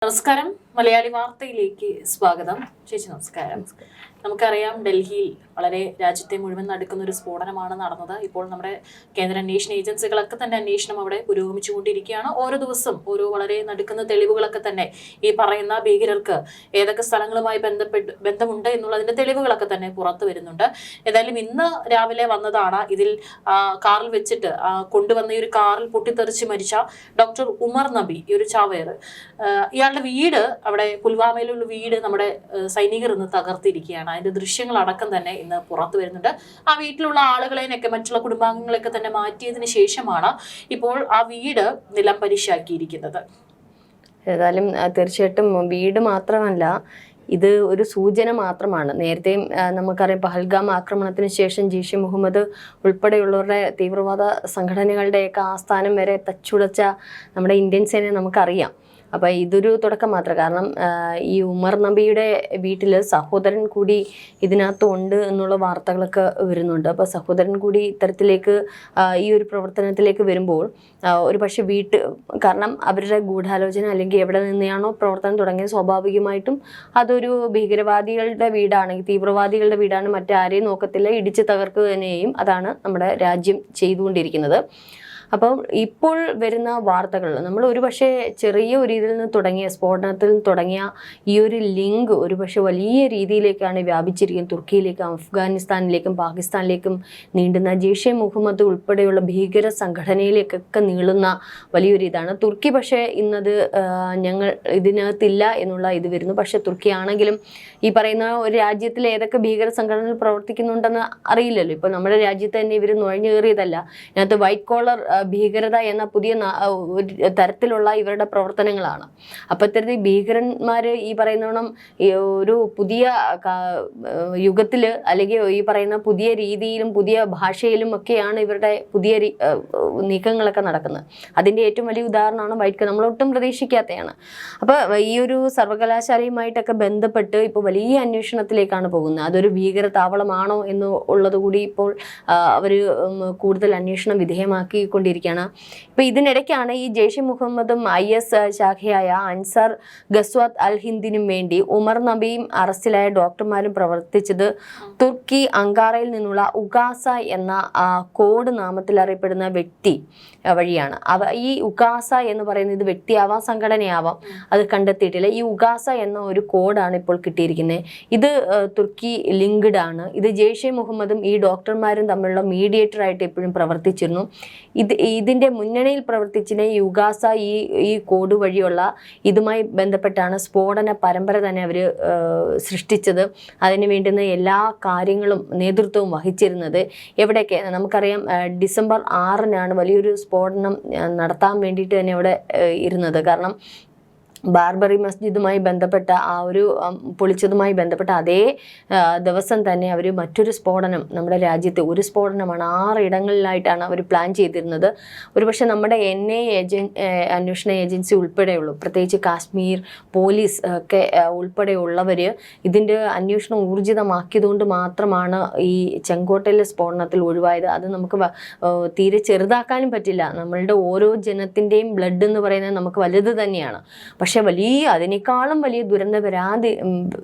നമസ്കാരം, മലയാളി വാർത്തയിലേക്ക് സ്വാഗതം. ചേച്ചി നമസ്കാരം. നമുക്കറിയാം, ഡൽഹിയിൽ വളരെ രാജ്യത്തെ മുഴുവൻ നടക്കുന്ന ഒരു സ്ഫോടനമാണ് നടന്നത്. ഇപ്പോൾ നമ്മുടെ കേന്ദ്ര അന്വേഷണ ഏജൻസികളൊക്കെ തന്നെ അന്വേഷണം അവിടെ പുരോഗമിച്ചുകൊണ്ടിരിക്കുകയാണ്. ഓരോ ദിവസം ഓരോ വളരെ നടക്കുന്ന തെളിവുകളൊക്കെ തന്നെ ഈ പറയുന്ന ഭീകരർക്ക് ഏതൊക്കെ സ്ഥലങ്ങളുമായി ബന്ധമുണ്ട് എന്നുള്ളതിന്റെ തെളിവുകളൊക്കെ തന്നെ പുറത്തു വരുന്നുണ്ട്. ഏതായാലും ഇന്ന് രാവിലെ വന്നതാണ് ഇതിൽ കാറിൽ വെച്ചിട്ട് കൊണ്ടുവന്ന ഈ ഒരു കാറിൽ പൊട്ടിത്തെറിച്ച് മരിച്ച ഡോക്ടർ ഉമർ നബി, ഈ ഒരു ചാവേർ. ഇയാളുടെ വീട്, അവിടെ പുൽവാമയിലുള്ള വീട് നമ്മുടെ സൈനികർ ഇന്ന് തകർത്തിരിക്കുകയാണ്. അതിന്റെ ദൃശ്യങ്ങൾ അടക്കം തന്നെ ഇന്ന് പുറത്തു വരുന്നുണ്ട്. ആ വീട്ടിലുള്ള ആളുകളെയൊക്കെ മറ്റുള്ള കുടുംബാംഗങ്ങളെയൊക്കെ തന്നെ മാറ്റിയതിനു ശേഷമാണ് ഇപ്പോൾ ആ വീട് നിലം പരിശാക്കിയിരിക്കുന്നത്. ഏതായാലും തീർച്ചയായിട്ടും വീട് മാത്രമല്ല, ഇത് ഒരു സൂചന മാത്രമാണ്. നേരത്തെയും നമുക്കറിയാം, പഹൽഗാം ആക്രമണത്തിന് ശേഷം ജെയ്ഷെ മുഹമ്മദ് ഉൾപ്പെടെയുള്ളവരുടെ തീവ്രവാദ സംഘടനകളുടെയൊക്കെ ആസ്ഥാനം വരെ തച്ചുടച്ച നമ്മുടെ ഇന്ത്യൻ സേനയെ നമുക്കറിയാം. അപ്പോൾ ഇതൊരു തുടക്കം മാത്രം. കാരണം ഈ ഉമർ നബിയുടെ വീട്ടിൽ സഹോദരൻ കൂടി ഇതിനകത്ത് ഉണ്ട് എന്നുള്ള വാർത്തകളൊക്കെ വരുന്നുണ്ട്. അപ്പോൾ സഹോദരൻ കൂടി ഇത്തരത്തിലേക്ക് ഈ ഒരു പ്രവർത്തനത്തിലേക്ക് വരുമ്പോൾ ഒരു പക്ഷേ കാരണം അവരുടെ ഗൂഢാലോചന അല്ലെങ്കിൽ എവിടെ നിന്നെയാണോ പ്രവർത്തനം തുടങ്ങിയത്, സ്വാഭാവികമായിട്ടും അതൊരു ഭീകരവാദികളുടെ വീടാണെങ്കിൽ, തീവ്രവാദികളുടെ വീടാണ്, മറ്റാരെയും നോക്കത്തില്ല, ഇടിച്ച് തകർക്കുക തന്നെയും. അതാണ് നമ്മുടെ രാജ്യം ചെയ്തുകൊണ്ടിരിക്കുന്നത്. അപ്പം ഇപ്പോൾ വരുന്ന വാർത്തകൾ നമ്മൾ ഒരുപക്ഷെ ചെറിയ ഒരു ഇതിൽ നിന്ന് തുടങ്ങിയ സ്ഫോടനത്തിൽ നിന്ന് തുടങ്ങിയ ഈ ഒരു ലിങ്ക് ഒരുപക്ഷെ വലിയ രീതിയിലേക്കാണ് വ്യാപിച്ചിരിക്കുന്നത്. തുർക്കിയിലേക്കും അഫ്ഗാനിസ്ഥാനിലേക്കും പാകിസ്ഥാനിലേക്കും നീണ്ടുന്ന ജെയ്ഷെ മുഹമ്മദ് ഉൾപ്പെടെയുള്ള ഭീകര സംഘടനയിലേക്കൊക്കെ നീളുന്ന വലിയൊരു ഇതാണ്. തുർക്കി പക്ഷേ ഇന്നത് ഞങ്ങൾ ഇതിനകത്തില്ല എന്നുള്ള ഇത് വരുന്നു. പക്ഷെ തുർക്കി ആണെങ്കിലും ഈ പറയുന്ന ഒരു രാജ്യത്തിൽ ഏതൊക്കെ ഭീകര സംഘടനകൾ പ്രവർത്തിക്കുന്നുണ്ടെന്ന് അറിയില്ലല്ലോ. ഇപ്പോൾ നമ്മുടെ രാജ്യത്ത് തന്നെ ഇവർ നുഴഞ്ഞു കയറിയതല്ല. ഇതിനകത്ത് വൈറ്റ് കോളർ ഭീകരത എന്ന പുതിയ തരത്തിലുള്ള ഇവരുടെ പ്രവർത്തനങ്ങളാണ്. അപ്പോൾ ഇത്തരത്തിൽ ഭീകരന്മാർ ഈ പറയുന്നോണം ഒരു പുതിയ യുഗത്തിൽ അല്ലെങ്കിൽ ഈ പറയുന്ന പുതിയ രീതിയിലും പുതിയ ഭാഷയിലും ഒക്കെയാണ് ഇവരുടെ പുതിയ നീക്കങ്ങളൊക്കെ നടക്കുന്നത്. അതിൻ്റെ ഏറ്റവും വലിയ ഉദാഹരണമാണ് വൈറ്റ്. നമ്മളൊട്ടും പ്രതീക്ഷിക്കാത്തതാണ്. അപ്പോൾ ഈ ഒരു സർവകലാശാലയുമായിട്ടൊക്കെ ബന്ധപ്പെട്ട് ഇപ്പോൾ വലിയ അന്വേഷണത്തിലേക്കാണ് പോകുന്നത്. അതൊരു ഭീകര താവളമാണോ എന്ന് ഉള്ളത് കൂടി ഇപ്പോൾ അവർ കൂടുതൽ അന്വേഷണം വിധേയമാക്കിക്കൊണ്ടിരിക്കുകയാണ്. ഇപ്പൊ ഇതിനിടയ്ക്കാണ് ഈ ജെയ്ഷെ മുഹമ്മദും IS ശാഖയായ അൻസാർ ഗസ്വാത്ത് അൽ ഹിന്ദിനും വേണ്ടി ഉമർ നബിയും അറസ്റ്റിലായ ഡോക്ടർമാരും പ്രവർത്തിച്ചത് തുർക്കി അങ്കാറയിൽ നിന്നുള്ള ഉഗാസ എന്ന കോഡ് നാമത്തിൽ അറിയപ്പെടുന്ന വ്യക്തി വഴിയാണ്. ഈ ഉഗാസ എന്ന് പറയുന്നത് ഇത് വ്യക്തിയാവാം, സംഘടനയാവാം, അത് കണ്ടെത്തിയിട്ടില്ല. ഈ ഉഗാസ എന്ന ഒരു കോഡാണ് ഇപ്പോൾ കിട്ടിയിരിക്കുന്നത്. ഇത് തുർക്കി ലിങ്ക്ഡ് ആണ്. ഇത് ജെയ്ഷെ മുഹമ്മദും ഈ ഡോക്ടർമാരും തമ്മിലുള്ള മീഡിയേറ്റർ ആയിട്ട് എപ്പോഴും പ്രവർത്തിച്ചിരുന്നു. ഇതിൻ്റെ മുന്നണിയിൽ പ്രവർത്തിച്ചിരുന്ന ഈ ഉഗാസ ഈ കോഡ് വഴിയുള്ള ഇതുമായി ബന്ധപ്പെട്ടാണ് സ്ഫോടന പരമ്പര തന്നെ അവർ സൃഷ്ടിച്ചത്. അതിന് വേണ്ടുന്ന എല്ലാ കാര്യങ്ങളും നേതൃത്വവും വഹിച്ചിരുന്നത് എവിടെയൊക്കെ നമുക്കറിയാം. ഡിസംബർ 6-നാണ് വലിയൊരു സ്ഫോടനം നടത്താൻ വേണ്ടിയിട്ട് തന്നെ അവിടെ ഇരുന്നത്. കാരണം ബാർബറി മസ്ജിദുമായി ബന്ധപ്പെട്ട ആ ഒരു പൊളിച്ചതുമായി ബന്ധപ്പെട്ട അതേ ദിവസം തന്നെ അവർ മറ്റൊരു സ്ഫോടനം, നമ്മുടെ രാജ്യത്തെ ഒരു സ്ഫോടനമാണ് 6 ഇടങ്ങളിലായിട്ടാണ് അവർ പ്ലാൻ ചെയ്തിരുന്നത്. ഒരുപക്ഷെ നമ്മുടെ അന്വേഷണ ഏജൻസി ഉൾപ്പെടെയുള്ളൂ, പ്രത്യേകിച്ച് കാശ്മീർ പോലീസ് ഒക്കെ ഉൾപ്പെടെയുള്ളവർ ഇതിൻ്റെ അന്വേഷണം ഊർജിതമാക്കിയതുകൊണ്ട് മാത്രമാണ് ഈ ചെങ്കോട്ടയിലെ സ്ഫോടനത്തിൽ ഒഴിവായത്. അത് നമുക്ക് തീരെ ചെറുതാക്കാനും പറ്റില്ല. നമ്മളുടെ ഓരോ ജനത്തിൻ്റെയും ബ്ലഡ് എന്ന് പറയുന്നത് നമുക്ക് വലുത് തന്നെയാണ്. പക്ഷെ അതിനേക്കാളും വലിയ ദുരന്ത വരാതെ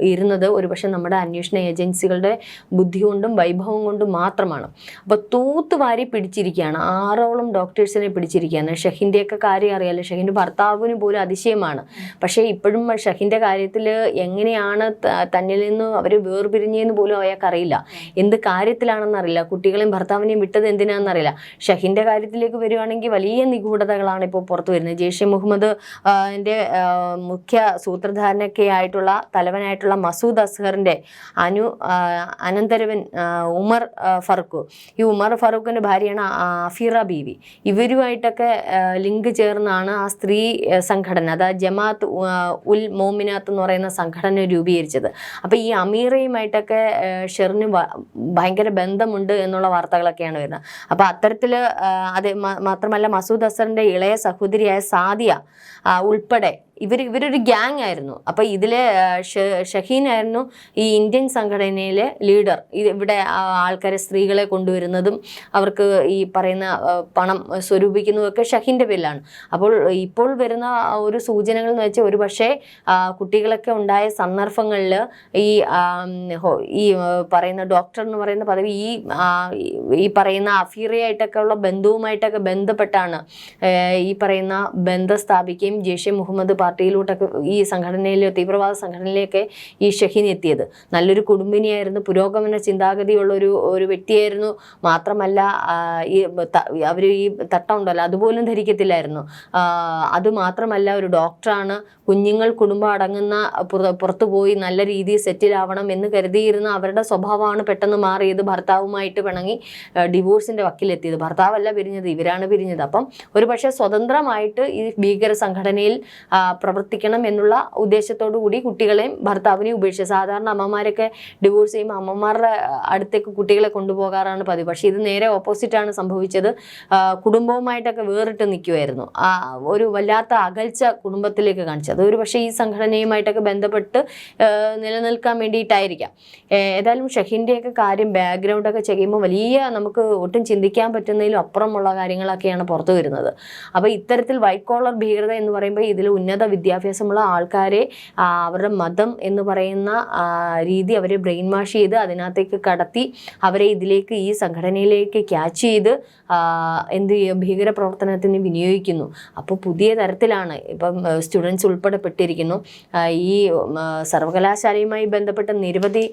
ഇരുന്നത് ഒരുപക്ഷെ നമ്മുടെ അന്വേഷണ ഏജൻസികളുടെ ബുദ്ധി കൊണ്ടും വൈഭവം കൊണ്ടും മാത്രമാണ്. അപ്പോൾ തൂത്തുവാരി പിടിച്ചിരിക്കുകയാണ്. 6ഓളം ഡോക്ടേഴ്സിനെ പിടിച്ചിരിക്കുകയാണ്. ഷഹിൻ്റെയൊക്കെ കാര്യം അറിയാമല്ലോ. ഷഹിൻ്റെ ഭർത്താവിന് പോലും അതിശയമാണ്. പക്ഷേ ഇപ്പോഴും ഷഹിൻ്റെ കാര്യത്തിൽ എങ്ങനെയാണ് തന്നിൽ നിന്ന് അവർ വേർപിരിഞ്ഞതെന്ന് പോലും അയാൾക്കറിയില്ല. എന്ത് കാര്യത്തിലാണെന്നറിയില്ല. കുട്ടികളെയും ഭർത്താവിനെയും വിട്ടത് എന്തിനാണെന്നറിയില്ല. ഷഹിൻ്റെ കാര്യത്തിലേക്ക് വരുവാണെങ്കിൽ വലിയ നിഗൂഢതകളാണ് ഇപ്പോൾ പുറത്തു വരുന്നത്. ജെയ്ഷെ മുഹമ്മദ് മുഖ്യ സൂത്രധാരനൊക്കെ ആയിട്ടുള്ള തലവനായിട്ടുള്ള മസൂദ് അസ്ഹറിൻ്റെ അനന്തരവൻ ഉമർ ഫറൂഖ്. ഈ ഉമർ ഫറൂഖിൻ്റെ ഭാര്യയാണ് അഫീറ ബീവി. ഇവരുമായിട്ടൊക്കെ ലിങ്ക് ചേർന്നാണ് ആ സ്ത്രീ സംഘടന, അതായത് ജമാഅത്ത് ഉൽ മോമിനാത്ത് എന്ന് പറയുന്ന സംഘടന രൂപീകരിച്ചത്. അപ്പോൾ ഈ അമീറയുമായിട്ടൊക്കെ ഷെറിന് ഭയങ്കര ബന്ധമുണ്ട് എന്നുള്ള വാർത്തകളൊക്കെയാണ് വരുന്നത്. അപ്പോൾ അത്തരത്തിൽ അത് മാത്രമല്ല, മസൂദ് അസ്ഹറിൻ്റെ ഇളയ സഹോദരിയായ സാദിയ ഉൾപ്പെടെ ഇവരൊരു ഗ്യാങ് ആയിരുന്നു. അപ്പോൾ ഇതിലെ ഷഹീൻ ആയിരുന്നു ഈ ഇന്ത്യൻ സംഘടനയിലെ ലീഡർ. ഇവിടെ ആൾക്കാരെ, സ്ത്രീകളെ കൊണ്ടുവരുന്നതും അവർക്ക് ഈ പറയുന്ന പണം സ്വരൂപിക്കുന്നതൊക്കെ ഷഹീൻ്റെ പേരിലാണ്. അപ്പോൾ ഇപ്പോൾ വരുന്ന ഒരു സൂചനകൾ എന്ന് വെച്ചാൽ ഒരു പക്ഷേ കുട്ടികളൊക്കെ ഉണ്ടായ സന്ദർഭങ്ങളിൽ ഈ പറയുന്ന ഡോക്ടർ എന്ന് പറയുന്ന പദവി ഈ പറയുന്ന അഫീറിയായിട്ടൊക്കെ ഉള്ള ബന്ധവുമായിട്ടൊക്കെ ബന്ധപ്പെട്ടാണ് ഈ പറയുന്ന ബന്ധം സ്ഥാപിക്കുകയും ജെയ്ഷെ മുഹമ്മദ് പാർട്ടിയിലോട്ടൊക്കെ ഈ സംഘടനയിലെ തീവ്രവാദ സംഘടനയിലേക്ക് ഈ ഷഹീൻ എത്തിയത്. നല്ലൊരു കുടുംബിനിയായിരുന്നു, പുരോഗമന ചിന്താഗതിയുള്ള ഒരു വ്യക്തിയായിരുന്നു. മാത്രമല്ല അവർ ഈ തട്ടം ഉണ്ടല്ലോ അതുപോലും ധരിക്കത്തില്ലായിരുന്നു. അതുമാത്രമല്ല ഒരു ഡോക്ടറാണ്. കുഞ്ഞുങ്ങൾ കുടുംബം അടങ്ങുന്ന പുറത്തു പോയി നല്ല രീതിയിൽ സെറ്റിലാവണം എന്ന് കരുതിയിരുന്ന അവരുടെ സ്വഭാവമാണ് പെട്ടെന്ന് മാറിയത്. ഭർത്താവുമായിട്ട് പിണങ്ങി ഡിവോഴ്സിന്റെ വക്കിലെത്തിയത്. ഭർത്താവല്ല പിരിഞ്ഞത്, ഇവരാണ് പിരിഞ്ഞത്. അപ്പം ഒരു പക്ഷേ സ്വതന്ത്രമായിട്ട് ഈ ഭീകര സംഘടനയിൽ പ്രവർത്തിക്കണം എന്നുള്ള ഉദ്ദേശത്തോടു കൂടി കുട്ടികളെയും ഭർത്താവിനെയും ഉപേക്ഷിച്ചു. സാധാരണ അമ്മമാരൊക്കെ ഡിവോഴ്സ് ചെയ്യുമ്പോൾ അമ്മമാരുടെ അടുത്തേക്ക് കുട്ടികളെ കൊണ്ടുപോകാറാണ് പതിവ്. പക്ഷേ ഇത് നേരെ ഓപ്പോസിറ്റാണ് സംഭവിച്ചത്. കുടുംബവുമായിട്ടൊക്കെ വേറിട്ട് നിൽക്കുമായിരുന്നു. ഒരു വല്ലാത്ത അകൽച്ച കുടുംബത്തിലേക്ക് കാണിച്ചത്. അതൊരു പക്ഷേ ഈ സംഘടനയുമായിട്ടൊക്കെ ബന്ധപ്പെട്ട് നിലനിൽക്കാൻ വേണ്ടിയിട്ടായിരിക്കാം. ഏതായാലും ഷഹീൻ്റെയൊക്കെ കാര്യം ബാക്ക്ഗ്രൗണ്ടൊക്കെ ചെയ്യുമ്പോൾ വലിയ നമുക്ക് ഒട്ടും ചിന്തിക്കാൻ പറ്റുന്നതിലും അപ്പുറമുള്ള കാര്യങ്ങളൊക്കെയാണ് പുറത്തു വരുന്നത്. അപ്പോൾ ഇത്തരത്തിൽ വൈറ്റ് കോളർ ഭീകരത എന്ന് പറയുമ്പോൾ ഇതിൽ ഉന്നത വിദ്യാഭ്യാസമുള്ള ആൾക്കാരെ അവരുടെ മതം എന്ന് പറയുന്ന രീതി അവരെ ബ്രെയിൻ വാഷ് ചെയ്ത് അതിനകത്തേക്ക് കടത്തി അവരെ ഇതിലേക്ക് ഈ സംഘടനയിലേക്ക് ക്യാച്ച് ചെയ്ത് എന്ത് ചെയ്യും, ഭീകര പ്രവർത്തനത്തിന് വിനിയോഗിക്കുന്നു. അപ്പോൾ പുതിയ തരത്തിലാണ് ഇപ്പം സ്റ്റുഡൻസ് ഉൾപ്പെടെ പെട്ടിരിക്കുന്നു. ഈ സർവകലാശാലയുമായി ബന്ധപ്പെട്ട നിരവധി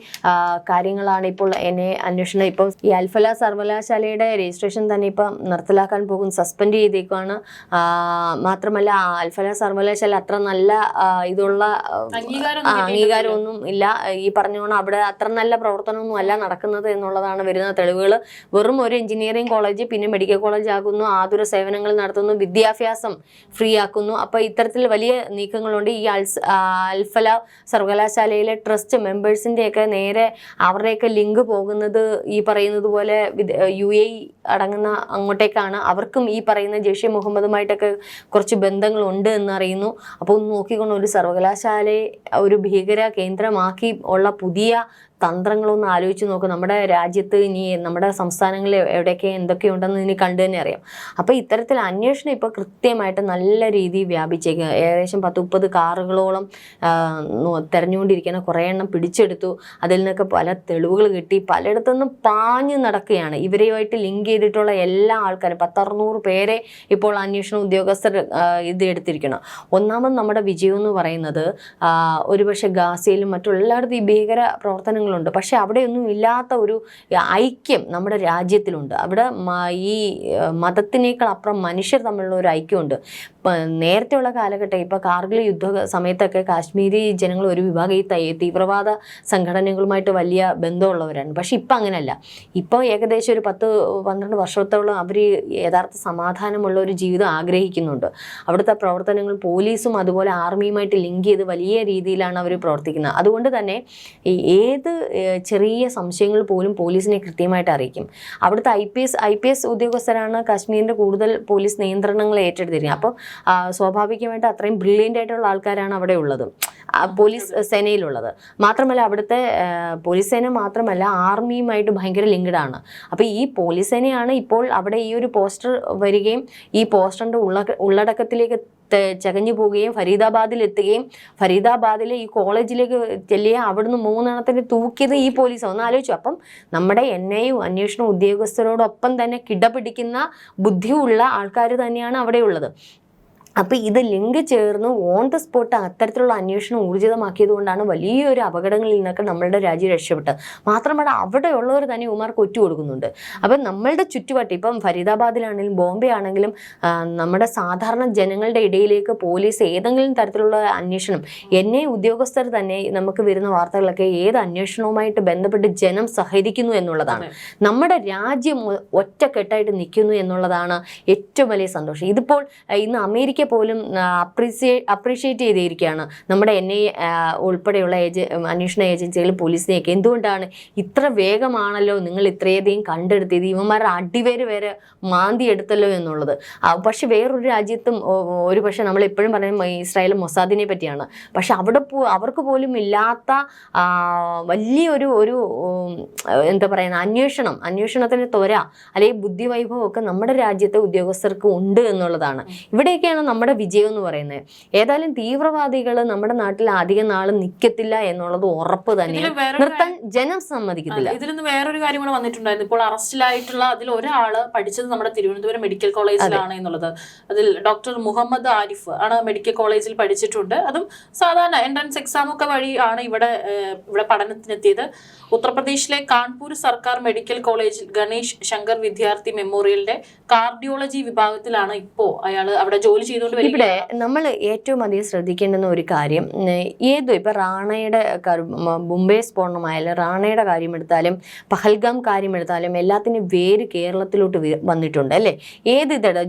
കാര്യങ്ങളാണ് ഇപ്പോൾ എന്നെ അന്വേഷണം. ഇപ്പം ഈ അൽഫല സർവകലാശാലയുടെ രജിസ്ട്രേഷൻ തന്നെ ഇപ്പം നിർത്തലാക്കാൻ പോകും, സസ്പെൻഡ് ചെയ്തേക്കുവാണ്. മാത്രമല്ല അൽഫല സർവകലാശാല അത്ര നല്ല ഇതുള്ള അംഗീകാരമൊന്നും ഇല്ല. ഈ പറഞ്ഞോണം അവിടെ അത്ര നല്ല പ്രവർത്തനമൊന്നും അല്ല നടക്കുന്നത് എന്നുള്ളതാണ് വരുന്ന തെളിവുകൾ. വെറും ഒരു എഞ്ചിനീയറിംഗ് കോളേജ് പിന്നെ മെഡിക്കൽ കോളേജ് ആക്കുന്നു, ആതുര സേവനങ്ങൾ നടത്തുന്നു, വിദ്യാഭ്യാസം ഫ്രീ ആക്കുന്നു. അപ്പോൾ ഇത്തരത്തിൽ വലിയ നീക്കങ്ങളുണ്ട്. ഈ അൽഫല സർവകലാശാലയിലെ ട്രസ്റ്റ് മെമ്പേഴ്സിൻ്റെയൊക്കെ നേരെ അവരുടെയൊക്കെ ലിങ്ക് പോകുന്നത് ഈ പറയുന്നത് പോലെ UAE അടങ്ങുന്ന അങ്ങോട്ടേക്കാണ്. അവർക്കും ഈ പറയുന്ന ജെയ്ഷെ മുഹമ്മദുമായിട്ടൊക്കെ കുറച്ച് ബന്ധങ്ങളുണ്ട് എന്നറിയുന്നു. അപ്പോൾ ഒന്ന് നോക്കിക്കൊണ്ട് ഒരു സർവകലാശാലയെ ഒരു ഭീകര കേന്ദ്രമാക്കി ഉള്ള പുതിയ തന്ത്രങ്ങളൊന്ന് ആലോചിച്ച് നോക്കും. നമ്മുടെ രാജ്യത്ത് ഇനി നമ്മുടെ സംസ്ഥാനങ്ങളിൽ എവിടെയൊക്കെ എന്തൊക്കെയുണ്ടെന്ന് ഇനി കണ്ടു തന്നെ അറിയാം. അപ്പോൾ ഇത്തരത്തിൽ അന്വേഷണം ഇപ്പോൾ കൃത്യമായിട്ട് നല്ല രീതിയിൽ വ്യാപിച്ചേക്കുക. ഏകദേശം 10-30 കാറുകളോളം തെരഞ്ഞുകൊണ്ടിരിക്കുന്ന കുറേ എണ്ണം പിടിച്ചെടുത്തു. അതിൽ നിന്നൊക്കെ പല തെളിവുകൾ കിട്ടി. പലയിടത്തുനിന്നും പാഞ്ഞു നടക്കുകയാണ്. ഇവരുമായിട്ട് ലിങ്ക് ചെയ്തിട്ടുള്ള എല്ലാ ആൾക്കാരും 10-600 പേരെ ഇപ്പോൾ അന്വേഷണ ഉദ്യോഗസ്ഥർ ഇത് എടുത്തിരിക്കണം. ഒന്നാമത് നമ്മുടെ വിജയം എന്ന് പറയുന്നത് ഒരുപക്ഷെ ഗാസയിലും മറ്റുള്ളയിടത്തും ഈ ഭീകര പ്രവർത്തനങ്ങൾ ഉണ്ട്. പക്ഷെ അവിടെയൊന്നും ഇല്ലാത്ത ഒരു ഐക്യം നമ്മുടെ രാജ്യത്തിലുണ്ട്. അവിടെ ഈ മതത്തിനേക്കാൾ അപ്പുറം മനുഷ്യർ തമ്മിലുള്ള ഒരു ഐക്യമുണ്ട്. നേരത്തെയുള്ള കാലഘട്ടം ഇപ്പോൾ കാർഗിൽ യുദ്ധ സമയത്തൊക്കെ കാശ്മീരി ജനങ്ങൾ ഒരു വിഭാഗം ഈ തീവ്രവാദ സംഘടനകളുമായിട്ട് വലിയ ബന്ധമുള്ളവരാണ്. പക്ഷെ ഇപ്പം അങ്ങനെയല്ല. ഇപ്പോൾ ഏകദേശം ഒരു 10-12 വർഷത്തോളം അവർ യഥാർത്ഥ സമാധാനമുള്ള ഒരു ജീവിതം ആഗ്രഹിക്കുന്നുണ്ട്. അവിടുത്തെ പ്രവർത്തനങ്ങൾ പോലീസും അതുപോലെ ആർമിയുമായിട്ട് ലിങ്ക് ചെയ്ത് വലിയ രീതിയിലാണ് അവർ പ്രവർത്തിക്കുന്നത്. അതുകൊണ്ട് തന്നെ ഏത് ചെറിയ സംശയങ്ങൾ പോലും പോലീസിനെ കൃത്യമായിട്ട് അറിയിക്കും. അവിടുത്തെ IPS ഉദ്യോഗസ്ഥരാണ് കാശ്മീരിൻ്റെ കൂടുതൽ പോലീസ് നിയന്ത്രണങ്ങൾ ഏറ്റെടുത്തിരിക്കുന്നത്. അപ്പോൾ സ്വാഭാവികമായിട്ട് അത്രയും ബ്രില്യൻ്റ് ആയിട്ടുള്ള ആൾക്കാരാണ് അവിടെ ഉള്ളത്, പോലീസ് സേനയിലുള്ളത്. മാത്രമല്ല അവിടുത്തെ പോലീസ് സേന മാത്രമല്ല ആർമിയുമായിട്ട് ഭയങ്കര ലിങ്ക്ഡ് ആണ്. അപ്പോൾ ഈ പോലീസ് സേനയാണ് ഇപ്പോൾ അവിടെ ഈ ഒരു പോസ്റ്റർ വരികയും ഈ പോസ്റ്ററിൻ്റെ ഉള്ളടക്കത്തിലേക്ക് ചകഞ്ഞു പോവുകയും ഫരീദാബാദിൽ എത്തുകയും ഫരീദാബാദിലെ ഈ കോളേജിലേക്ക് ചെല്ലുകയും അവിടുന്ന് 3 എണ്ണത്തിന് തൂക്കിയത് ഈ പോലീസ്. ഒന്ന് ആലോചിച്ചു. അപ്പം നമ്മുടെ NIA അന്വേഷണ ഉദ്യോഗസ്ഥരോടൊപ്പം തന്നെ കിടപിടിക്കുന്ന ബുദ്ധിയുള്ള ആൾക്കാർ തന്നെയാണ് അവിടെ ഉള്ളത്. അപ്പോൾ ഇത് ലിങ്ക് ചേർന്ന് ഓൺ ദ സ്പോട്ട് അത്തരത്തിലുള്ള അന്വേഷണം ഊർജിതമാക്കിയത് കൊണ്ടാണ് വലിയൊരു അപകടങ്ങളിൽ നിന്നൊക്കെ നമ്മളുടെ രാജ്യം രക്ഷപ്പെട്ടത്. മാത്രമല്ല അവിടെയുള്ളവർ തന്നെ ഉമാർക്ക് ഒറ്റ കൊടുക്കുന്നുണ്ട്. അപ്പം നമ്മളുടെ ചുറ്റുവട്ടം ഇപ്പം ഫരീദാബാദിലാണെങ്കിലും ബോംബെ ആണെങ്കിലും നമ്മുടെ സാധാരണ ജനങ്ങളുടെ ഇടയിലേക്ക് പോലീസ് ഏതെങ്കിലും തരത്തിലുള്ള അന്വേഷണം NIA ഉദ്യോഗസ്ഥർ തന്നെ നമുക്ക് വരുന്ന വാർത്തകളൊക്കെ ഏത് അന്വേഷണവുമായിട്ട് ബന്ധപ്പെട്ട് ജനം സഹകരിക്കുന്നു എന്നുള്ളതാണ്. നമ്മുടെ രാജ്യം ഒറ്റക്കെട്ടായിട്ട് നിൽക്കുന്നു എന്നുള്ളതാണ് ഏറ്റവും വലിയ സന്തോഷം. ഇതിപ്പോൾ ഇന്ന് അമേരിക്ക അമേരിക്ക പോലും അപ്രീഷിയേറ്റ് ചെയ്തിരിക്കുകയാണ് നമ്മുടെ ഉൾപ്പെടെയുള്ള അന്വേഷണ ഏജൻസികൾ പോലീസിനെയൊക്കെ. എന്തുകൊണ്ടാണ് ഇത്ര വേഗമാണല്ലോ നിങ്ങൾ ഇത്രയധികം കണ്ടെടുത്തത്, ഇവന്മാരുടെ അടിവേര് വരെ മാന്തി എടുത്തല്ലോ എന്നുള്ളത്. പക്ഷെ വേറൊരു രാജ്യത്തും ഒരു പക്ഷെ നമ്മൾ എപ്പോഴും പറയുന്നത് ഇസ്രായേൽ മൊസാദിനെ പറ്റിയാണ്. പക്ഷെ അവർക്ക് പോലും ഇല്ലാത്ത വലിയൊരു എന്താ പറയുക അന്വേഷണത്തിന് ത്വര അല്ലെങ്കിൽ ബുദ്ധിവൈഭവം ഒക്കെ നമ്മുടെ രാജ്യത്തെ ഉദ്യോഗസ്ഥർക്ക് ഉണ്ട് എന്നുള്ളതാണ്. ഇവിടെയൊക്കെയാണ് നമ്മുടെ വിജയം എന്ന് പറയുന്നത്. ഏതായാലും തീവ്രവാദികൾ നമ്മുടെ നാട്ടിൽ അധികം നാളും നിൽക്കത്തില്ല എന്നുള്ളത് ഉറപ്പ് തന്നെ. നിർത്താൻ ജനം സമ്മതിക്കത്തില്ല. ഇതിൽ നിന്ന് വേറൊരു കാര്യം കൂടെ വന്നിട്ടുണ്ടായിരുന്നു. ഇപ്പോൾ അറസ്റ്റിലായിട്ടുള്ള അതിൽ ഒരാള് പഠിച്ചത് നമ്മുടെ തിരുവനന്തപുരം മെഡിക്കൽ കോളേജിലാണ് എന്നുള്ളത്. അതിൽ ഡോക്ടർ മുഹമ്മദ് ആരിഫ് ആണ് മെഡിക്കൽ കോളേജിൽ പഠിച്ചിട്ടുണ്ട്. അതും സാധാരണ എൻട്രൻസ് എക്സാം ഒക്കെ വഴിയാണ് ഇവിടെ പഠനത്തിനെത്തിയത്. ഉത്തർപ്രദേശിലെ കാൺപൂർ സർക്കാർ മെഡിക്കൽ കോളേജിൽ ഗണേഷ് ശങ്കർ വിദ്യാർത്ഥി മെമ്മോറിയലിന്റെ കാർഡിയോളജി വിഭാഗത്തിലാണ് ഇപ്പോൾ അയാൾ അവിടെ ജോലി ചെയ്തുകൊണ്ട് വരുന്നത്. ഇവിടെ നമ്മൾ ഏറ്റവും അധികം ശ്രദ്ധിക്കേണ്ടുന്ന ഒരു കാര്യം, ഇപ്പൊ റാണയുടെ മുംബൈ സ്ഫോടനമായാലും റാണയുടെ കാര്യം എടുത്താലും പഹൽഗാം കാര്യം എടുത്താലും എല്ലാത്തിനും വേര് കേരളത്തിലോട്ട് വന്നിട്ടുണ്ട് അല്ലേ.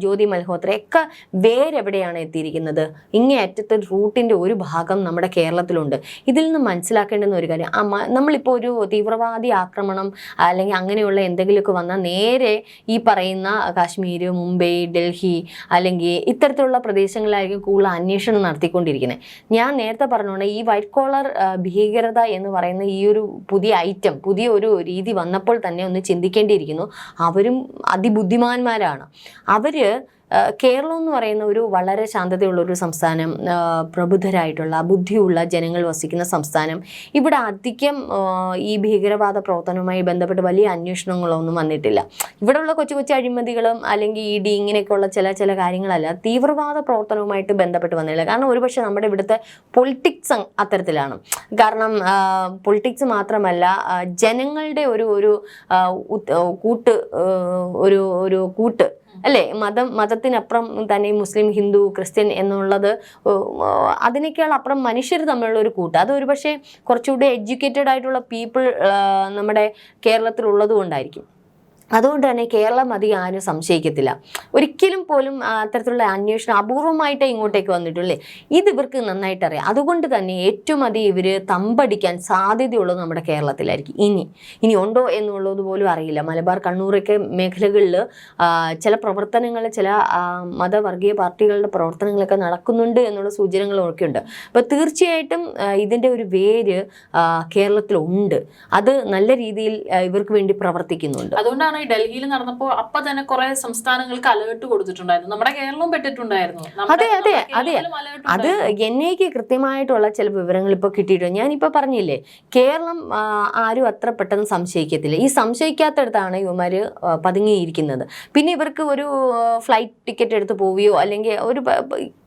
ജ്യോതി മൽഹോത്ര ഒക്കെ വേരെവിടെയാണ് എത്തിയിരിക്കുന്നത്? ഇങ്ങേ അറ്റത്തെ റൂട്ടിന്റെ ഒരു ഭാഗം നമ്മുടെ കേരളത്തിലുണ്ട്. ഇതിൽ നിന്ന് മനസ്സിലാക്കേണ്ടുന്ന ഒരു കാര്യം, നമ്മളിപ്പോൾ ഒരു തീവ്രവാദി ആക്രമണം അല്ലെങ്കിൽ അങ്ങനെയുള്ള എന്തെങ്കിലുമൊക്കെ വന്നാൽ നേരെ ഈ പറയുന്ന കാശ്മീർ, മുംബൈ, ഡൽഹി അല്ലെങ്കിൽ ഇത്തരത്തിലുള്ള പ്രദേശങ്ങളിലായിരിക്കും കൂടുതൽ അന്വേഷണം നടത്തിക്കൊണ്ടിരിക്കുന്നത്. ഞാൻ നേരത്തെ പറഞ്ഞോണ്ട് ഈ വൈറ്റ് കോളർ ഭീകരത എന്ന് പറയുന്ന ഈ ഒരു പുതിയ ഒരു രീതി വന്നപ്പോൾ തന്നെ ഒന്ന് ചിന്തിക്കേണ്ടിയിരിക്കുന്നു. അവരും അതിബുദ്ധിമാന്മാരാണ്. കേരളം എന്ന് പറയുന്ന ഒരു വളരെ ശാന്തതയുള്ള ഒരു സംസ്ഥാനം, പ്രബുദ്ധരായിട്ടുള്ള ബുദ്ധിയുള്ള ജനങ്ങൾ വസിക്കുന്ന സംസ്ഥാനം. ഇവിടെ അധികം ഈ ഭീകരവാദ പ്രവർത്തനവുമായി ബന്ധപ്പെട്ട് വലിയ അന്വേഷണങ്ങളൊന്നും വന്നിട്ടില്ല. ഇവിടെയുള്ള കൊച്ചു കൊച്ചു അഴിമതികളും അല്ലെങ്കിൽ ED ഇങ്ങനെയൊക്കെയുള്ള ചില കാര്യങ്ങളല്ല തീവ്രവാദ പ്രവർത്തനവുമായിട്ട് ബന്ധപ്പെട്ട് വന്നില്ല. കാരണം ഒരുപക്ഷെ നമ്മുടെ ഇവിടുത്തെ പൊളിറ്റിക്സ് അത്തരത്തിലാണ്. കാരണം പൊളിറ്റിക്സ് മാത്രമല്ല, ജനങ്ങളുടെ ഒരു കൂട്ട് അല്ലേ, മതത്തിനപ്പുറം തന്നെ മുസ്ലിം, ഹിന്ദു, ക്രിസ്ത്യൻ എന്നുള്ളത് അതിനേക്കാൾ അപ്പുറം മനുഷ്യർ തമ്മിലുള്ള ഒരു കൂട്ട്. അത് ഒരുപക്ഷെ കുറച്ചുകൂടി എഡ്യൂക്കേറ്റഡ് ആയിട്ടുള്ള പീപ്പിൾ നമ്മുടെ കേരളത്തിലുള്ളത് കൊണ്ടായിരിക്കും. അതുകൊണ്ട് തന്നെ കേരളം അധികം ആരും സംശയിക്കത്തില്ല. ഒരിക്കലും പോലും അത്തരത്തിലുള്ള അന്വേഷണം അപൂർവമായിട്ടേ ഇങ്ങോട്ടേക്ക് വന്നിട്ടുള്ളേ. ഇത് ഇവർക്ക് നന്നായിട്ട് അറിയാം. അതുകൊണ്ട് തന്നെ ഏറ്റവും അധികം ഇവർ തമ്പടിക്കാൻ സാധ്യതയുള്ളത് നമ്മുടെ കേരളത്തിലായിരിക്കും. ഇനി ഉണ്ടോ എന്നുള്ളത് പോലും അറിയില്ല. മലബാർ, കണ്ണൂരൊക്കെ മേഖലകളിൽ ചില പ്രവർത്തനങ്ങൾ, ചില മതവർഗീയ പാർട്ടികളുടെ പ്രവർത്തനങ്ങളൊക്കെ നടക്കുന്നുണ്ട് എന്നുള്ള സൂചനകളൊക്കെ ഉണ്ട്. അപ്പോൾ തീർച്ചയായിട്ടും ഇതിൻ്റെ ഒരു വേര് കേരളത്തിലുണ്ട്. അത് നല്ല രീതിയിൽ ഇവർക്ക് വേണ്ടി പ്രവർത്തിക്കുന്നുണ്ട്. അതുകൊണ്ടാണ് ഡൽഹിയിൽ നടന്നപ്പോൾ അപ്പൊ തന്നെ കുറെ സംസ്ഥാനങ്ങൾക്ക് അലേർട്ട് കൊടുത്തിട്ടുണ്ടായിരുന്നു. നമ്മുടെ കേരളവും പെട്ടിട്ടുണ്ടായിരുന്നു. അതെ. അത് എന്നേക്ക് കൃത്യമായിട്ടുള്ള ചില വിവരങ്ങൾ ഇപ്പൊ കിട്ടിയിട്ടുണ്ട്. ഞാനിപ്പോ പറഞ്ഞില്ലേ, കേരളം ആരും അത്ര പെട്ടെന്ന് സംശയിക്കത്തില്ല. ഈ സംശയിക്കാത്തടത്താണ് ഇവന്മാര് പതുങ്ങിയിരിക്കുന്നത്. പിന്നെ ഇവർക്ക് ഒരു ഫ്ലൈറ്റ് ടിക്കറ്റ് എടുത്ത് പോവുകയോ അല്ലെങ്കിൽ ഒരു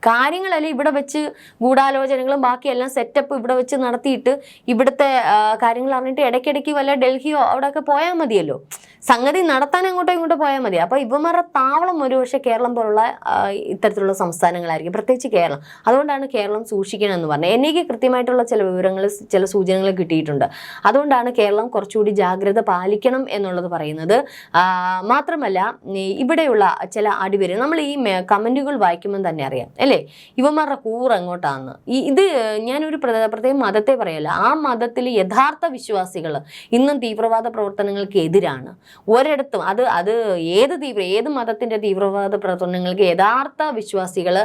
കാര്യങ്ങളല്ലേ ഇവിടെ വെച്ച് ഗൂഢാലോചനകളും ബാക്കിയെല്ലാം സെറ്റപ്പ് ഇവിടെ വെച്ച് നടത്തിയിട്ട് ഇവിടുത്തെ കാര്യങ്ങൾ അറിഞ്ഞിട്ട് ഇടയ്ക്കിടയ്ക്ക് വല്ല ഡൽഹിയോ അവിടെയൊക്കെ പോയാൽ മതിയല്ലോ. സംഗതി നടത്താൻ അങ്ങോട്ടോ ഇങ്ങോട്ടോ പോയാൽ മതി. അപ്പോൾ ഇവന്മാരുടെ താവളം ഒരുപക്ഷെ കേരളം പോലുള്ള ഇത്തരത്തിലുള്ള സംസ്ഥാനങ്ങളായിരിക്കും, പ്രത്യേകിച്ച് കേരളം. അതുകൊണ്ടാണ് കേരളം സൂക്ഷിക്കണമെന്ന് പറഞ്ഞത്. എനിക്ക് കൃത്യമായിട്ടുള്ള ചില വിവരങ്ങൾ, ചില സൂചനകൾ കിട്ടിയിട്ടുണ്ട്. അതുകൊണ്ടാണ് കേരളം കുറച്ചുകൂടി ജാഗ്രത പാലിക്കണം എന്നുള്ളത് പറയുന്നത്. മാത്രമല്ല ഇവിടെയുള്ള ചില അടിവര് നമ്മൾ ഈ കമന്റുകൾ വായിക്കുമ്പോൾ തന്നെ അറിയാം അല്ലേ, ഇവന്മാരുടെ കൂറ് എങ്ങോട്ടാന്ന്. ഇത് ഞാനൊരു പ്രത്യേക മതത്തെ പറയല്ല, ആ മതത്തിൽ യഥാർത്ഥ വിശ്വാസികൾ ഇന്നും തീവ്രവാദ പ്രവർത്തനങ്ങൾക്ക് എതിരാണ്. ഒരിടത്തും അത് ഏത് മതത്തിന്റെ തീവ്രവാദ പ്രവർത്തനങ്ങൾക്ക് യഥാർത്ഥ വിശ്വാസികൾ,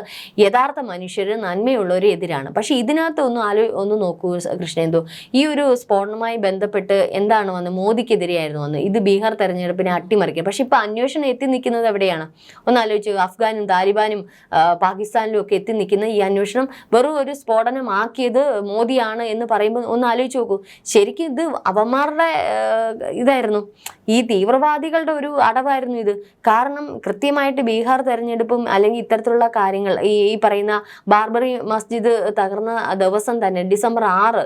യഥാർത്ഥ മനുഷ്യർ, നന്മയുള്ളവർ എതിരാണ്. പക്ഷെ ഇതിനകത്ത് ഒന്ന് നോക്കൂ കൃഷ്ണേന്ദു, ഈ ഒരു സ്ഫോടനവുമായി ബന്ധപ്പെട്ട് എന്താണ് വന്നത്? മോദിക്കെതിരെയായിരുന്നു വന്നത്. ഇത് ബീഹാർ തെരഞ്ഞെടുപ്പിനെ അട്ടിമറിക്കുക. പക്ഷെ ഇപ്പൊ അന്വേഷണം എത്തി നിൽക്കുന്നത് എവിടെയാണ്? ഒന്ന് ആലോചിച്ചു. അഫ്ഗാനും താലിബാനും പാകിസ്ഥാനിലും ഒക്കെ എത്തി നിൽക്കുന്ന ഈ അന്വേഷണം വെറും ഒരു സ്ഫോടനമാക്കിയത് മോദിയാണ് എന്ന് പറയുമ്പോൾ ഒന്ന് ആലോചിച്ച് നോക്കൂ. ശരിക്കും ഇത് അവന്മാരുടെ ഇതായിരുന്നു, ഈ തീവ്രവാദികളുടെ ഒരു അടവായിരുന്നു ഇത്. കാരണം കൃത്യമായിട്ട് ബീഹാർ തെരഞ്ഞെടുപ്പും അല്ലെങ്കിൽ ഇത്തരത്തിലുള്ള കാര്യങ്ങൾ, ഈ പറയുന്ന ബാർബറി മസ്ജിദ് തകർന്ന ദിവസം തന്നെ ഡിസംബർ 6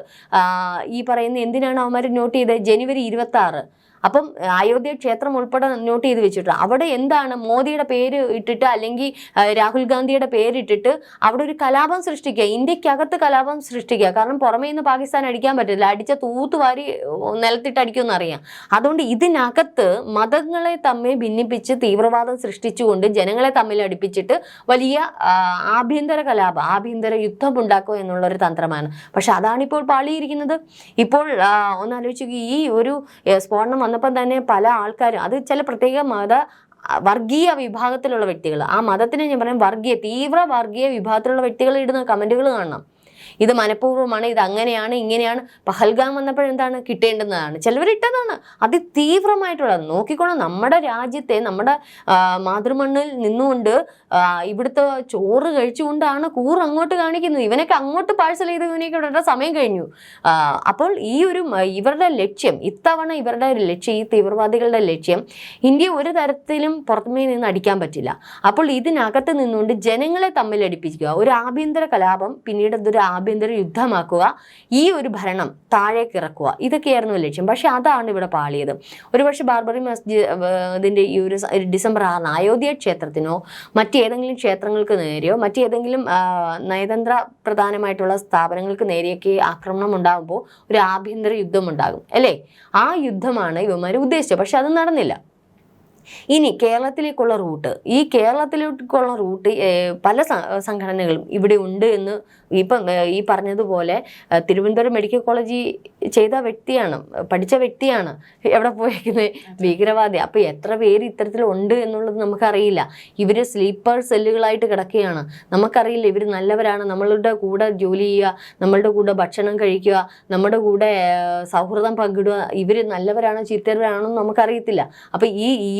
ഈ പറയുന്ന എന്തിനാണ് അവന്മാർ നോട്ട് ചെയ്തത്? ജനുവരി 26 അപ്പം അയോധ്യ ക്ഷേത്രം ഉൾപ്പെടെ നോട്ട് ചെയ്ത് വെച്ചിട്ടുണ്ട്. അവിടെ എന്താണ് മോദിയുടെ പേര് ഇട്ടിട്ട് അല്ലെങ്കിൽ രാഹുൽ ഗാന്ധിയുടെ പേരിട്ടിട്ട് അവിടെ ഒരു കലാപം സൃഷ്ടിക്കുക, ഇന്ത്യക്കകത്ത് കലാപം സൃഷ്ടിക്കുക. കാരണം പുറമേ നിന്ന് പാകിസ്ഥാൻ അടിക്കാൻ പറ്റില്ല, അടിച്ച തൂത്തുവാരി നിലത്തിട്ട് അടിക്കുമെന്ന് അറിയാം. അതുകൊണ്ട് ഇതിനകത്ത് മതങ്ങളെ തമ്മിൽ ഭിന്നിപ്പിച്ച് തീവ്രവാദം സൃഷ്ടിച്ചുകൊണ്ട് ജനങ്ങളെ തമ്മിൽ അടുപ്പിച്ചിട്ട് വലിയ ആഭ്യന്തര കലാപം, ആഭ്യന്തര യുദ്ധം ഉണ്ടാക്കുക എന്നുള്ളൊരു തന്ത്രമാണ്. പക്ഷെ അതാണിപ്പോൾ പാളിയിരിക്കുന്നത്. ഇപ്പോൾ ഒന്നാലോചിക്കുക, ഈ ഒരു സ്ഫോടനം വന്നപ്പം തന്നെ പല ആൾക്കാരും, അത് ചില പ്രത്യേക വർഗീയ വിഭാഗത്തിലുള്ള വ്യക്തികൾ, ആ മതത്തിന് ഞാൻ പറയാം തീവ്ര വർഗീയ വിഭാഗത്തിലുള്ള വ്യക്തികൾ ഇടുന്ന കമന്റുകൾ കാണണം. ഇത് മനഃപൂർവ്വമാണ്, ഇത് അങ്ങനെയാണ് ഇങ്ങനെയാണ്. പഹൽഗാം വന്നപ്പോഴെന്താണ് കിട്ടേണ്ടുന്നതാണ്, ചിലവരിട്ടതാണ് അതിതീവ്രമായിട്ടുള്ളത്. നോക്കിക്കോണം, നമ്മുടെ രാജ്യത്തെ, നമ്മുടെ മാതൃമണ്ണിൽ നിന്നുകൊണ്ട് ഇവിടുത്തെ ചോറ് കഴിച്ചുകൊണ്ടാണ് കൂറ് അങ്ങോട്ട് കാണിക്കുന്നത്. ഇവനൊക്കെ അങ്ങോട്ട് പാഴ്സൽ ചെയ്ത് ഇവനൊക്കെ ഇടേണ്ട സമയം കഴിഞ്ഞു. അപ്പോൾ ഈ ഒരു ഇവരുടെ ലക്ഷ്യം, ഇത്തവണ ഇവരുടെ ഒരു ലക്ഷ്യം, ഈ തീവ്രവാദികളുടെ ലക്ഷ്യം ഇന്ത്യ ഒരു തരത്തിലും പുറമേ നിന്ന് അടിക്കാൻ പറ്റില്ല. അപ്പോൾ ഇതിനകത്ത് നിന്നുകൊണ്ട് ജനങ്ങളെ തമ്മിൽ അടുപ്പിക്കുക, ഒരു ആഭ്യന്തര കലാപം, പിന്നീട് അതൊരു ആഭ്യന്തര യുദ്ധമാക്കുക, ഈ ഒരു ഭരണം താഴേക്ക് ഇറക്കുക, ഇതൊക്കെയായിരുന്നു ലക്ഷ്യം. പക്ഷെ അതാണ് ഇവിടെ പാളിയത്. ഒരുപക്ഷെ ബാർബറി മസ്ജിദിന്റെ ഈ ഒരു ഡിസംബർ 6 അയോധ്യ ക്ഷേത്രത്തിനോ മറ്റേതെങ്കിലും ക്ഷേത്രങ്ങൾക്ക് നേരെയോ മറ്റേതെങ്കിലും നയതന്ത്ര പ്രധാനമായിട്ടുള്ള സ്ഥാപനങ്ങൾക്ക് നേരെയൊക്കെ ആക്രമണം ഉണ്ടാകുമ്പോൾ ഒരു ആഭ്യന്തര യുദ്ധം ഉണ്ടാകും അല്ലേ? ആ യുദ്ധമാണ് ഇവന്മാർ ഉദ്ദേശിച്ചത്. പക്ഷെ അത് നടന്നില്ല. ഇനി കേരളത്തിലേക്കുള്ള റൂട്ട്, ഈ കേരളത്തിലേക്കുള്ള റൂട്ട് പല സംഘടനകളും ഇവിടെ ഉണ്ട് എന്ന് ഇപ്പം ഈ പറഞ്ഞതുപോലെ തിരുവനന്തപുരം മെഡിക്കൽ കോളേജിൽ ചെയ്ത വ്യക്തിയാണ്, പഠിച്ച വ്യക്തിയാണ് എവിടെ പോയിരിക്കുന്നത്, ഭീകരവാദി. അപ്പോൾ എത്ര പേര് ഇത്തരത്തിലുണ്ട് എന്നുള്ളത് നമുക്കറിയില്ല. ഇവർ സ്ലീപ്പർ സെല്ലുകളായിട്ട് കിടക്കുകയാണ്. നമുക്കറിയില്ല ഇവർ നല്ലവരാണ്, നമ്മളുടെ കൂടെ ജോലി ചെയ്യുക, നമ്മളുടെ കൂടെ ഭക്ഷണം കഴിക്കുക, നമ്മുടെ കൂടെ സൗഹൃദം പങ്കിടുക, ഇവർ നല്ലവരാണോ ചീത്തവരാണോ നമുക്കറിയത്തില്ല. അപ്പോൾ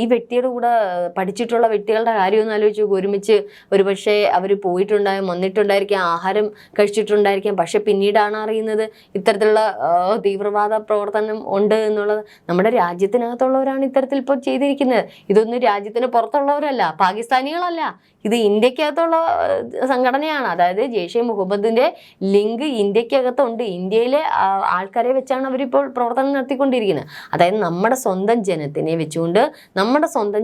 ഈ വ്യക്തിയുടെ കൂടെ പഠിച്ചിട്ടുള്ള വ്യക്തികളുടെ കാര്യമൊന്നും ആലോചിച്ച് ഒരുമിച്ച് ഒരുപക്ഷെ അവർ പോയിട്ടുണ്ടാകും, വന്നിട്ടുണ്ടായിരിക്കാം, ആഹാരം കഴിച്ചിട്ടുണ്ടായിരിക്കാം. പക്ഷെ പിന്നീടാണ് അറിയുന്നത് ഇത്തരത്തിലുള്ള തീവ്രവാദ പ്രവർത്തനം ഉണ്ട് എന്നുള്ളത്. നമ്മുടെ രാജ്യത്തിനകത്തുള്ളവരാണ് ഇത്തരത്തിൽ ഇപ്പോൾ ചെയ്തിരിക്കുന്നത്. ഇതൊന്നും രാജ്യത്തിന് പുറത്തുള്ളവരല്ല, പാകിസ്ഥാനികളല്ല, ഇത് ഇന്ത്യക്കകത്തുള്ള സംഘടനയാണ്. അതായത് ജെയ്ഷെ മുഹമ്മദിന്റെ ലിങ്ക് ഇന്ത്യക്കകത്തുണ്ട്. ഇന്ത്യയിലെ ആൾക്കാരെ വെച്ചാണ് അവരിപ്പോൾ പ്രവർത്തനം നടത്തിക്കൊണ്ടിരിക്കുന്നത്. അതായത് നമ്മുടെ സ്വന്തം ജനത്തിനെ വെച്ചുകൊണ്ട് നമ്മുടെ സ്വന്തം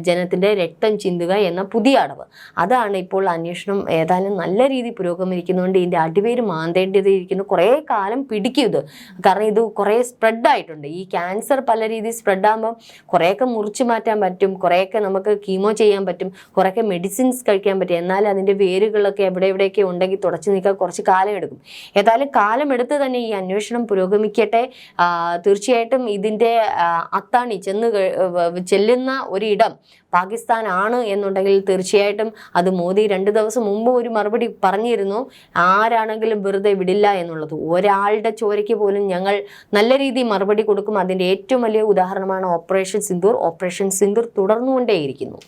ജനത്തിന്റെ രക്തം ചിന്തുക എന്ന പുതിയ അടവ്, അതാണ് ഇപ്പോൾ അന്വേഷണം ഏതായാലും നല്ല രീതിയിൽ പുരോഗമിക്കുന്നതുകൊണ്ട് ഇതിന്റെ അടിവേര് മാന്തേണ്ടതിരിക്കുന്നു. കുറേ കാലം പിടിക്കും ഇത്. കാരണം ഇത് കുറേ സ്പ്രെഡായിട്ടുണ്ട്. ഈ ക്യാൻസർ പല രീതിയിൽ സ്പ്രെഡാകുമ്പം കുറേയൊക്കെ മുറിച്ചു മാറ്റാൻ പറ്റും, കുറേയൊക്കെ നമുക്ക് കീമോ ചെയ്യാൻ പറ്റും, കുറേയൊക്കെ മെഡിസിൻസ് കഴിക്കാൻ പറ്റും. എന്നാൽ അതിൻ്റെ വേരുകളൊക്കെ എവിടെയൊക്കെ ഉണ്ടെങ്കിൽ തുടച്ചു നീക്കാൻ കുറച്ച് കാലം എടുക്കും. ഏതായാലും കാലമെടുത്ത് തന്നെ ഈ അന്വേഷണം പുരോഗമിക്കട്ടെ. തീർച്ചയായിട്ടും ഇതിൻ്റെ അത്താണി ചെല്ലുന്ന ഒരിടം പാകിസ്ഥാൻ ആണ് എന്നുണ്ടെങ്കിൽ തീർച്ചയായിട്ടും അത് മോദി 2 ദിവസം മുമ്പ് ഒരു മറുപടി പറഞ്ഞിരുന്നു, ആരാണെങ്കിലും വെറുതെ വിടില്ല എന്നുള്ളത്. ഒരാളുടെ ചോരയ്ക്ക് പോലും ഞങ്ങൾ നല്ല രീതിയിൽ മറുപടി കൊടുക്കും. അതിൻ്റെ ഏറ്റവും വലിയ ഉദാഹരണമാണ് ഓപ്പറേഷൻ സിന്ദൂർ. ഓപ്പറേഷൻ സിന്ദൂർ തുടർന്നുകൊണ്ടേയിരിക്കുന്നു.